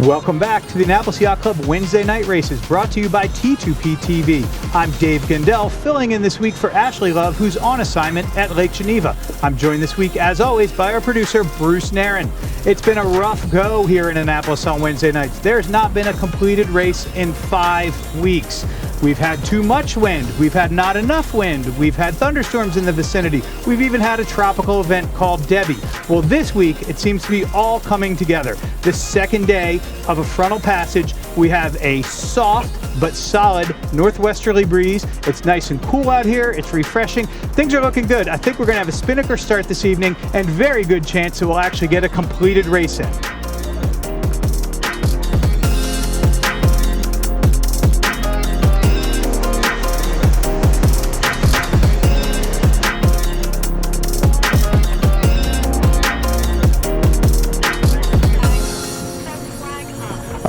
Welcome back to the Annapolis Yacht Club Wednesday night races, brought to you by T2P TV. I'm Dave Gandell, filling in this week for Ashley Love, who's on assignment at Lake Geneva. I'm joined this week, as always, by our producer, Bruce Nairn. It's been a rough go here in Annapolis on Wednesday nights. There's not been a completed race in 5 weeks. We've had too much wind. We've had not enough wind. We've had thunderstorms in the vicinity. We've even had a tropical event called Debbie. Well, this week, it seems to be all coming together. The second day of a frontal passage, we have a soft but solid northwesterly breeze. It's nice and cool out here. It's refreshing. Things are looking good. I think we're going to have a spinnaker start this evening, and very good chance that we'll actually get a completed race in.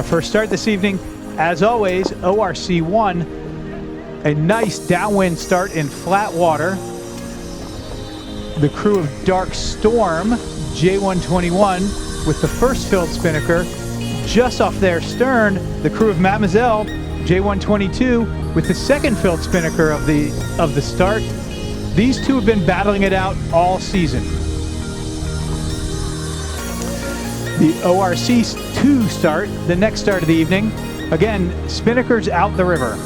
First start this evening, as always, ORC1, a nice downwind start in flat water. The crew of Dark Storm, J121, with the first filled spinnaker. Just off their stern, the crew of Mademoiselle, J122, with the second filled spinnaker of the start. These two have been battling it out all season. The ORC2 start, the next start of the evening. Again, spinnakers out the river.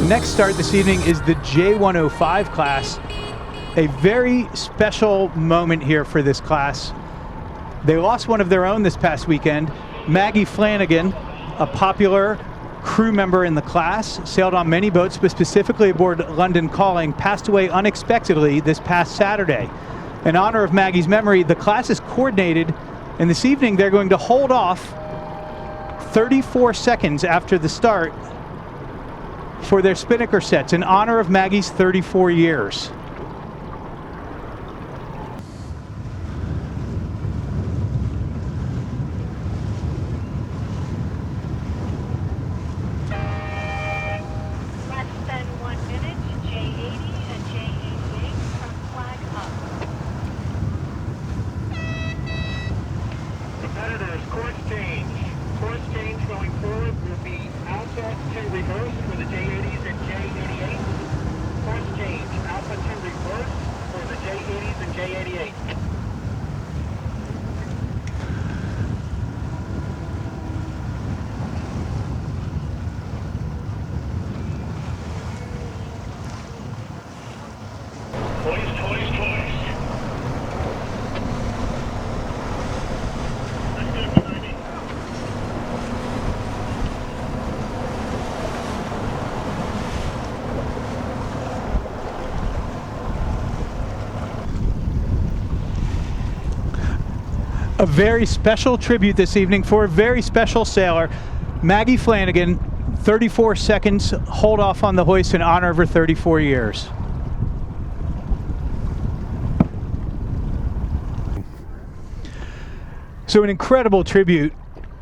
The next start this evening is the J105 class. A very special moment here for this class. They lost one of their own this past weekend. Maggie Flanigan, a popular crew member in the class, sailed on many boats, but specifically aboard London Calling, passed away unexpectedly this past Saturday. In honor of Maggie's memory, the class is coordinated, and this evening they're going to hold off 34 seconds after the start for their spinnaker sets in honor of Maggie's 34 years. Course change going forward will be alpha to reverse for the J80s and J88. Course change, alpha to reverse for the J80s and J88. A very special tribute this evening for a very special sailor, Maggie Flanigan. 34 seconds, hold off on the hoist in honor of her 34 years. So an incredible tribute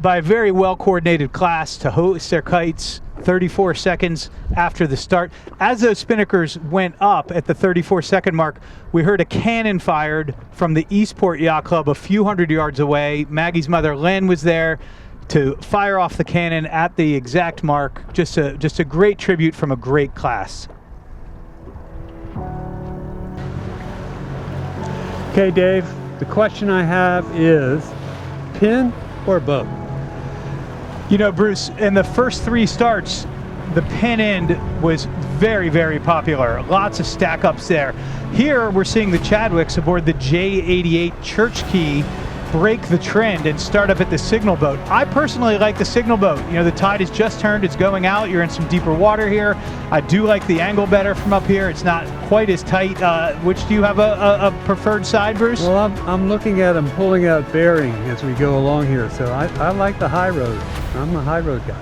by a very well-coordinated class to hoist their kites 34 seconds after the start. As those spinnakers went up at the 34-second mark, we heard a cannon fired from the Eastport Yacht Club a few hundred yards away. Maggie's mother, Lynn, was there to fire off the cannon at the exact mark. Just a great tribute from a great class. Okay, Dave, the question I have is pin or boat? You know, Bruce, in the first 3 starts, the pin end was very, very popular. Lots of stack-ups there. Here, we're seeing the Chadwicks aboard the J88 Church Key break the trend and start up at the signal boat. I personally like the signal boat. You know, the tide has just turned, it's going out, you're in some deeper water here. I do like the angle better from up here. It's not quite as tight. Which do you have a preferred side, Bruce? Well, I'm looking at them pulling out bearing as we go along here, so I like the high road. I'm a high road guy.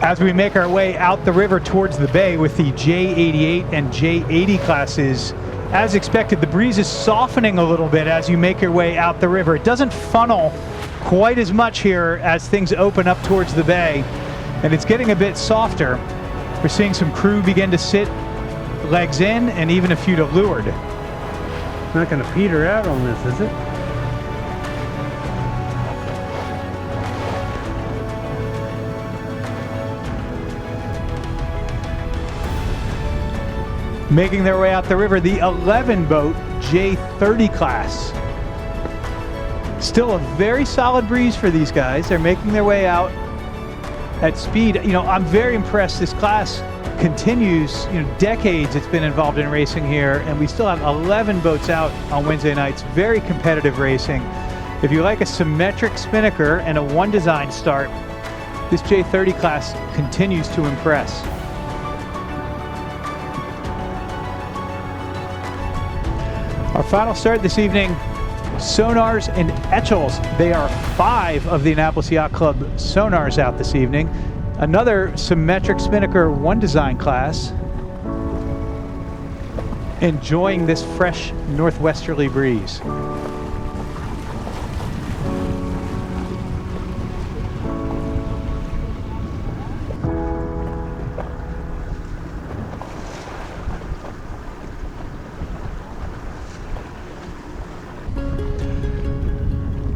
As we make our way out the river towards the bay with the J88 and J80 classes, as expected, the breeze is softening a little bit as you make your way out the river. It doesn't funnel quite as much here as things open up towards the bay, and it's getting a bit softer. We're seeing some crew begin to sit legs in and even a few to leeward. Not going to peter out on this, is it? Making their way out the river, the 11 boat J30 class. Still a very solid breeze for these guys. They're making their way out at speed. You know, I'm very impressed. This class continues, you know, decades it's been involved in racing here, and we still have 11 boats out on Wednesday nights. Very competitive racing. If you like a symmetric spinnaker and a one design start, this J30 class continues to impress. Our final start this evening, sonars and etchels. They are 5 of the Annapolis Yacht Club sonars out this evening. Another symmetric spinnaker one design class. Enjoying this fresh northwesterly breeze.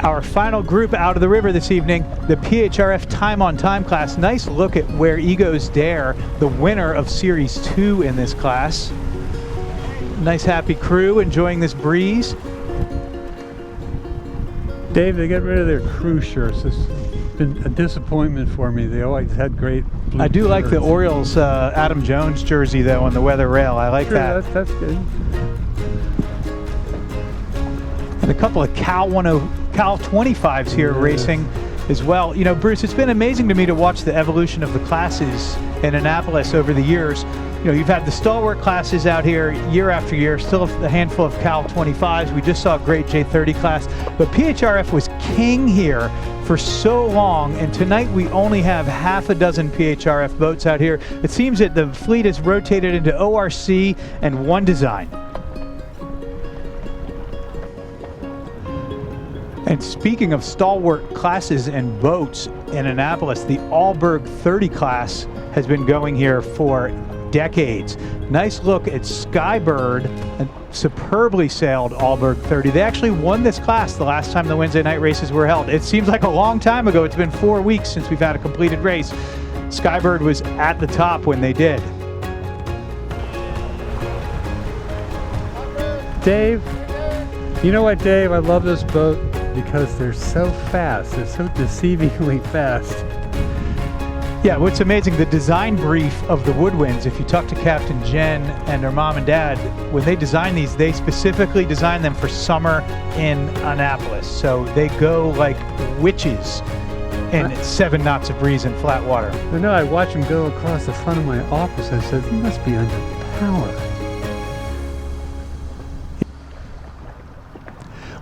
Our final group out of the river this evening, the PHRF Time on Time class. Nice look at Where Egos Dare, the winner of Series 2 in this class. Nice happy crew enjoying this breeze. Dave, they got rid of their crew shirts. It's been a disappointment for me. They always had great blue I do shirts. like the Orioles Adam Jones jersey though on the weather rail. I like that. That's good. And a couple of Cal 25s here racing as well. You know, Bruce, it's been amazing to me to watch the evolution of the classes in Annapolis over the years. You know, you've had the stalwart classes out here year after year, still a handful of Cal 25s. We just saw a great J30 class, but PHRF was king here for so long, and tonight we only have half a dozen PHRF boats out here. It seems that the fleet has rotated into ORC and one design. And speaking of stalwart classes and boats in Annapolis, the Allberg 30 class has been going here for decades. Nice look at Skybird, a superbly sailed Allberg 30. They actually won this class the last time the Wednesday night races were held. It seems like a long time ago. It's been 4 weeks since we've had a completed race. Skybird was at the top when they did. Dave, you know what, Dave? I love this boat because they're so fast. They're so deceivingly fast. Yeah, what's amazing, the design brief of the Woodwinds, if you talk to Captain Jen and her mom and dad, when they design these, they specifically design them for summer in Annapolis. So they go like witches in 7 knots of breeze in flat water. I know, I watched them go across the front of my office. I said, he must be under power.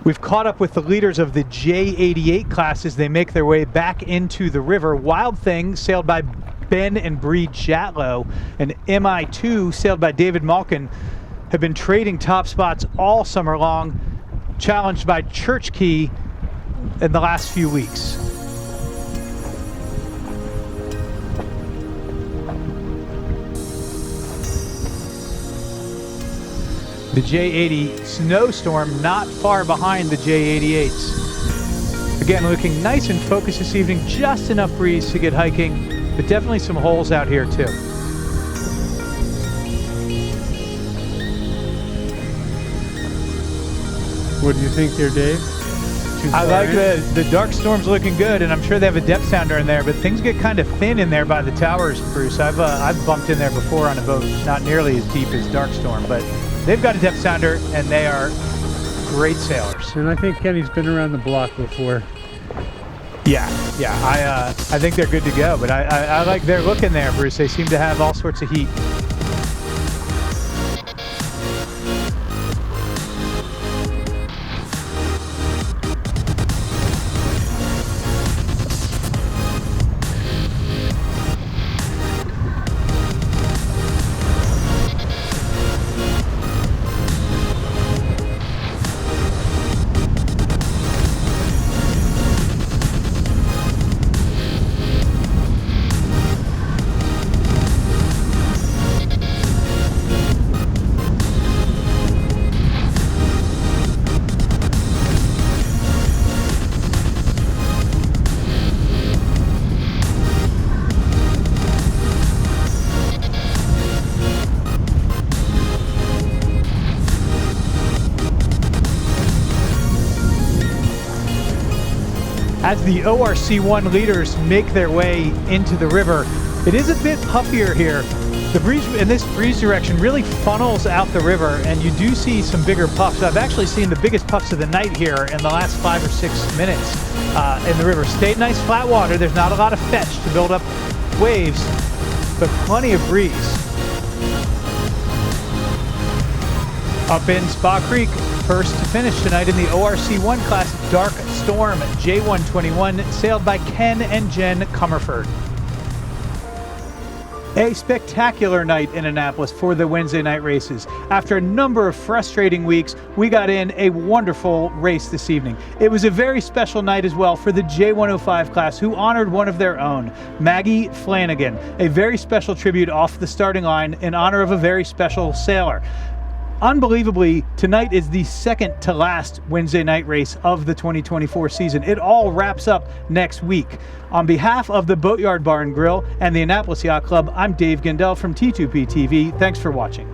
We've caught up with the leaders of the J88 classes. They make their way back into the river. Wild Thing, sailed by Ben and Bree Jatlow, and MI2, sailed by David Malkin, have been trading top spots all summer long, challenged by Church Key in the last few weeks. The J80 Snowstorm not far behind the J88s. Again, looking nice and focused this evening, just enough breeze to get hiking, but definitely some holes out here too. What do you think there, Dave? I like the dark storm's looking good, and I'm sure they have a depth sounder in there, but things get kind of thin in there by the towers, Bruce. I've bumped in there before on a boat, not nearly as deep as Dark Storm, but they've got a depth sounder, and they are great sailors. And I think Kenny's been around the block before. Yeah, I think they're good to go, but I like their look in there, Bruce. They seem to have all sorts of heat. As the ORC1 leaders make their way into the river, it is a bit puffier here. The breeze in this breeze direction really funnels out the river, and you do see some bigger puffs. I've actually seen the biggest puffs of the night here in the last 5 or 6 minutes in the river. Stayed nice flat water. There's not a lot of fetch to build up waves, but plenty of breeze. Up in Spa Creek, first to finish tonight in the ORC1 class, Dark Storm J121, sailed by Ken and Jen Comerford. A spectacular night in Annapolis for the Wednesday night races. After a number of frustrating weeks, we got in a wonderful race this evening. It was a very special night as well for the J105 class, who honored one of their own, Maggie Flanigan, a very special tribute off the starting line in honor of a very special sailor. Unbelievably, tonight is the second to last Wednesday night race of the 2024 season. It all wraps up next week. On behalf of the Boatyard Bar and Grill and the Annapolis Yacht Club, I'm Dave Gindel from T2P TV. Thanks for watching.